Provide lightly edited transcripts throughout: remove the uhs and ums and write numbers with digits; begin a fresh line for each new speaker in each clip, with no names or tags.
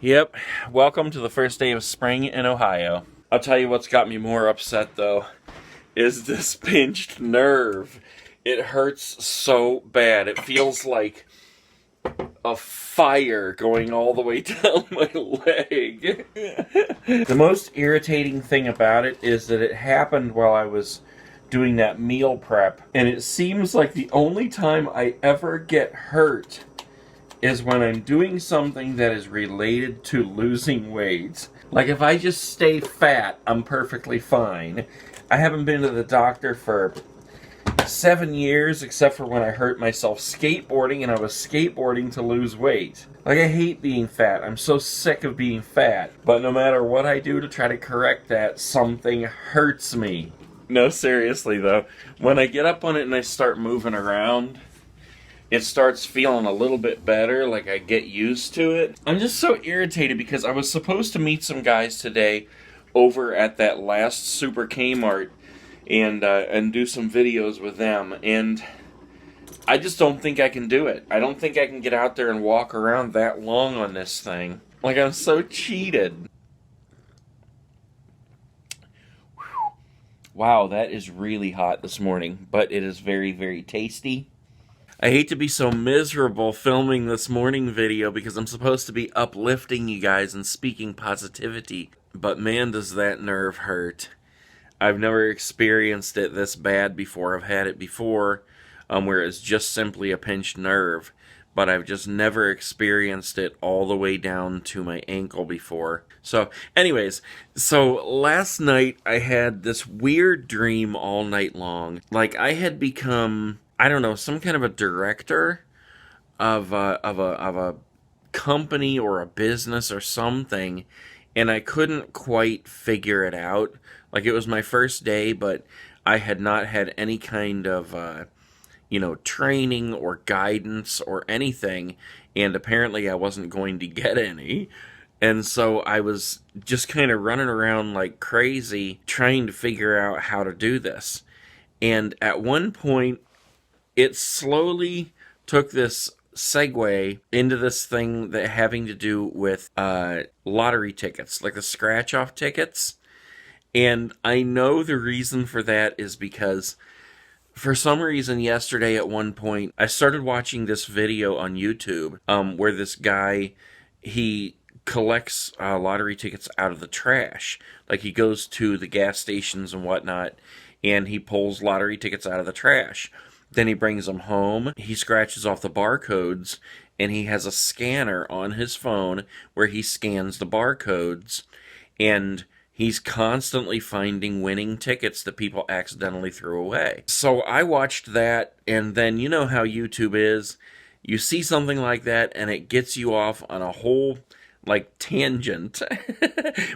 Yep, welcome to the first day of spring in Ohio. I'll tell you what's got me more upset though, is this pinched nerve. It hurts so bad. It feels like a fire going all the way down my leg. The most irritating thing about it is that it happened while I was doing that meal prep, and it seems like the only time I ever get hurt is when I'm doing something that is related to losing weight. Like if I just stay fat, I'm perfectly fine. I haven't been to the doctor for 7 years, except for when I hurt myself skateboarding, and I was skateboarding to lose weight. Like, I hate being fat. I'm so sick of being fat. But no matter what I do to try to correct that, something hurts me. No, seriously though, when I get up on it and I start moving around, it starts feeling a little bit better, like I get used to it. I'm just so irritated because I was supposed to meet some guys today over at that last Super Kmart and do some videos with them, and I just don't think I can do it. I don't think I can get out there and walk around that long on this thing. Like, I'm so cheated. Wow, that is really hot this morning, but it is very, very tasty. I hate to be so miserable filming this morning video because I'm supposed to be uplifting you guys and speaking positivity, but man, does that nerve hurt. I've never experienced it this bad before. I've had it before where it's just simply a pinched nerve, but I've just never experienced it all the way down to my ankle before. So anyways, so last night I had this weird dream all night long. Like I had become, I don't know, some kind of a director of a company or a business or something, and I couldn't quite figure it out. Like, it was my first day, but I had not had any kind of, training or guidance or anything, and apparently I wasn't going to get any. And so I was just kind of running around like crazy trying to figure out how to do this. And at one point, it slowly took this segue into this thing that having to do with lottery tickets, like the scratch-off tickets. And I know the reason for that is because for some reason yesterday at one point, I started watching this video on YouTube where this guy, he collects lottery tickets out of the trash. Like he goes to the gas stations and whatnot, and he pulls lottery tickets out of the trash. Then he brings them home, he scratches off the barcodes, and he has a scanner on his phone where he scans the barcodes, and he's constantly finding winning tickets that people accidentally threw away. So I watched that, and then you know how YouTube is. You see something like that, and it gets you off on a whole, tangent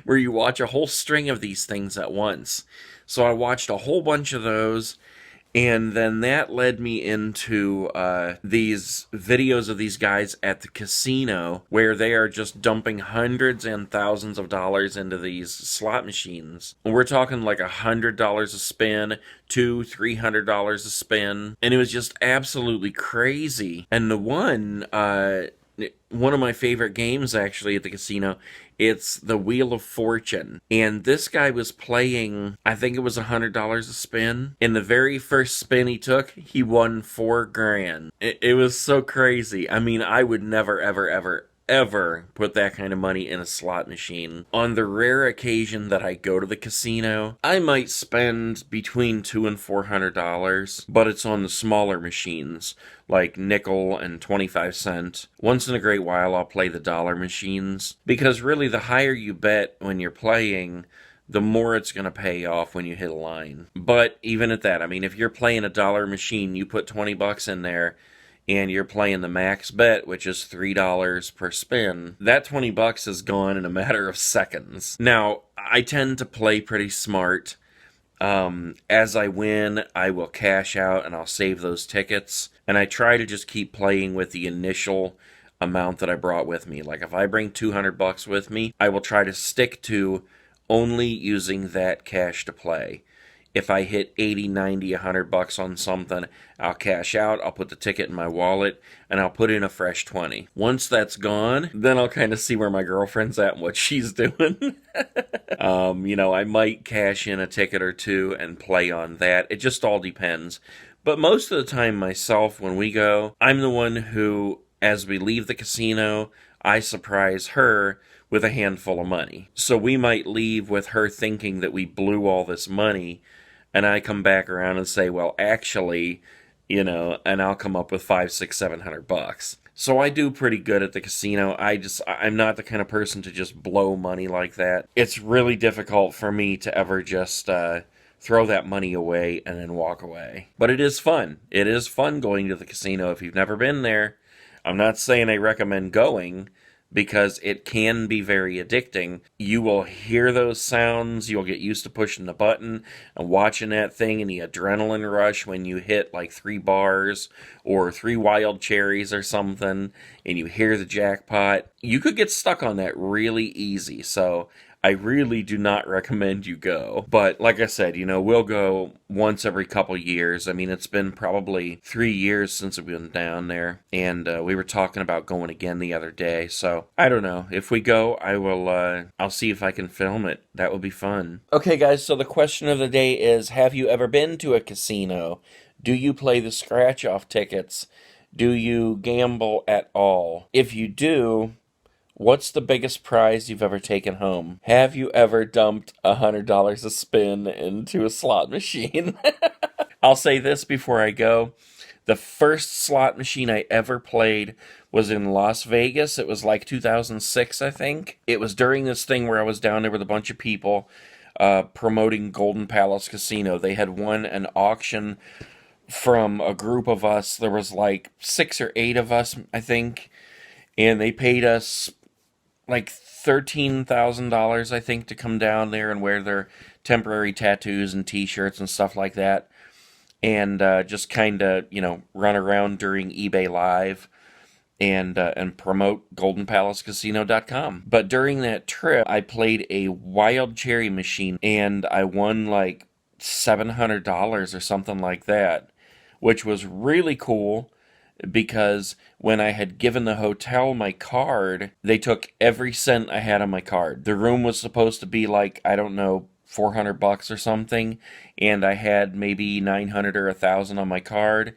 where you watch a whole string of these things at once. So I watched a whole bunch of those, and then that led me into these videos of these guys at the casino where they are just dumping hundreds and thousands of dollars into these slot machines. We're talking like $100 a spin, $200-$300 a spin, and it was just absolutely crazy. And the one of my favorite games actually at the casino, it's the Wheel of Fortune. And this guy was playing, I think it was $100 a spin. In the very first spin he took, he won $4,000. It was so crazy. I mean, I would never, ever put that kind of money in a slot machine. On the rare occasion that I go to the casino, I might spend between $200 and $400, but it's on the smaller machines, like nickel and 25 cent. Once in a great while, I'll play the dollar machines, because really the higher you bet when you're playing, the more it's going to pay off when you hit a line. But even at that, I mean, if you're playing a dollar machine, you put 20 bucks in there, and you're playing the max bet, which is $3 per spin, that 20 bucks is gone in a matter of seconds. Now, I tend to play pretty smart. As I win, I will cash out and I'll save those tickets. And I try to just keep playing with the initial amount that I brought with me. Like if I bring 200 bucks with me, I will try to stick to only using that cash to play. If I hit 80, 90, $100 on something, I'll cash out, I'll put the ticket in my wallet, and I'll put in a fresh 20. Once that's gone, then I'll kind of see where my girlfriend's at and what she's doing. I might cash in a ticket or two and play on that. It just all depends. But most of the time myself, when we go, I'm the one who, as we leave the casino, I surprise her with a handful of money. So we might leave with her thinking that we blew all this money, and I come back around and say, well, actually, and I'll come up with $500, $600, $700. So I do pretty good at the casino. I'm not the kind of person to just blow money like that. It's really difficult for me to ever just throw that money away and then walk away. But it is fun. It is fun going to the casino if you've never been there. I'm not saying I recommend going, because it can be very addicting. You will hear those sounds, you'll get used to pushing the button and watching that thing, and the adrenaline rush when you hit like 3 bars or 3 wild cherries or something, and you hear the jackpot. You could get stuck on that really easy, so I really do not recommend you go. But like I said, we'll go once every couple years. I mean, it's been probably 3 years since we've been down there, and we were talking about going again the other day. So I don't know. If we go, I'll see if I can film it. That would be fun. Okay, guys, so the question of the day is, have you ever been to a casino? Do you play the scratch-off tickets? Do you gamble at all? If you do, what's the biggest prize you've ever taken home? Have you ever dumped $100 a spin into a slot machine? I'll say this before I go. The first slot machine I ever played was in Las Vegas. It was like 2006, I think. It was during this thing where I was down there with a bunch of people promoting Golden Palace Casino. They had won an auction from a group of us. There was like 6 or 8 of us, I think. And they paid us like $13,000, I think, to come down there and wear their temporary tattoos and t-shirts and stuff like that. And just kind of, run around during eBay Live and promote GoldenPalaceCasino.com. But during that trip, I played a wild cherry machine, and I won like $700 or something like that, which was really cool. Because when I had given the hotel my card, they took every cent I had on my card. The room was supposed to be like, I don't know, $400 or something, and I had maybe 900 or 1,000 on my card,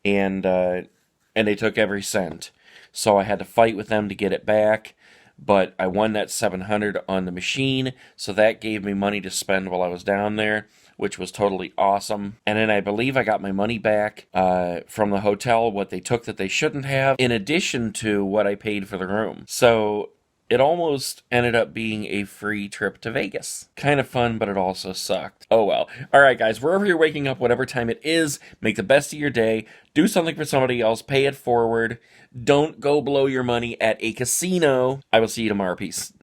and they took every cent. So I had to fight with them to get it back, but I won that 700 on the machine, so that gave me money to spend while I was down there, which was totally awesome. And then I believe I got my money back from the hotel, what they took that they shouldn't have, in addition to what I paid for the room. So it almost ended up being a free trip to Vegas. Kind of fun, but it also sucked. Oh well. Alright guys, wherever you're waking up, whatever time it is, make the best of your day. Do something for somebody else. Pay it forward. Don't go blow your money at a casino. I will see you tomorrow. Peace.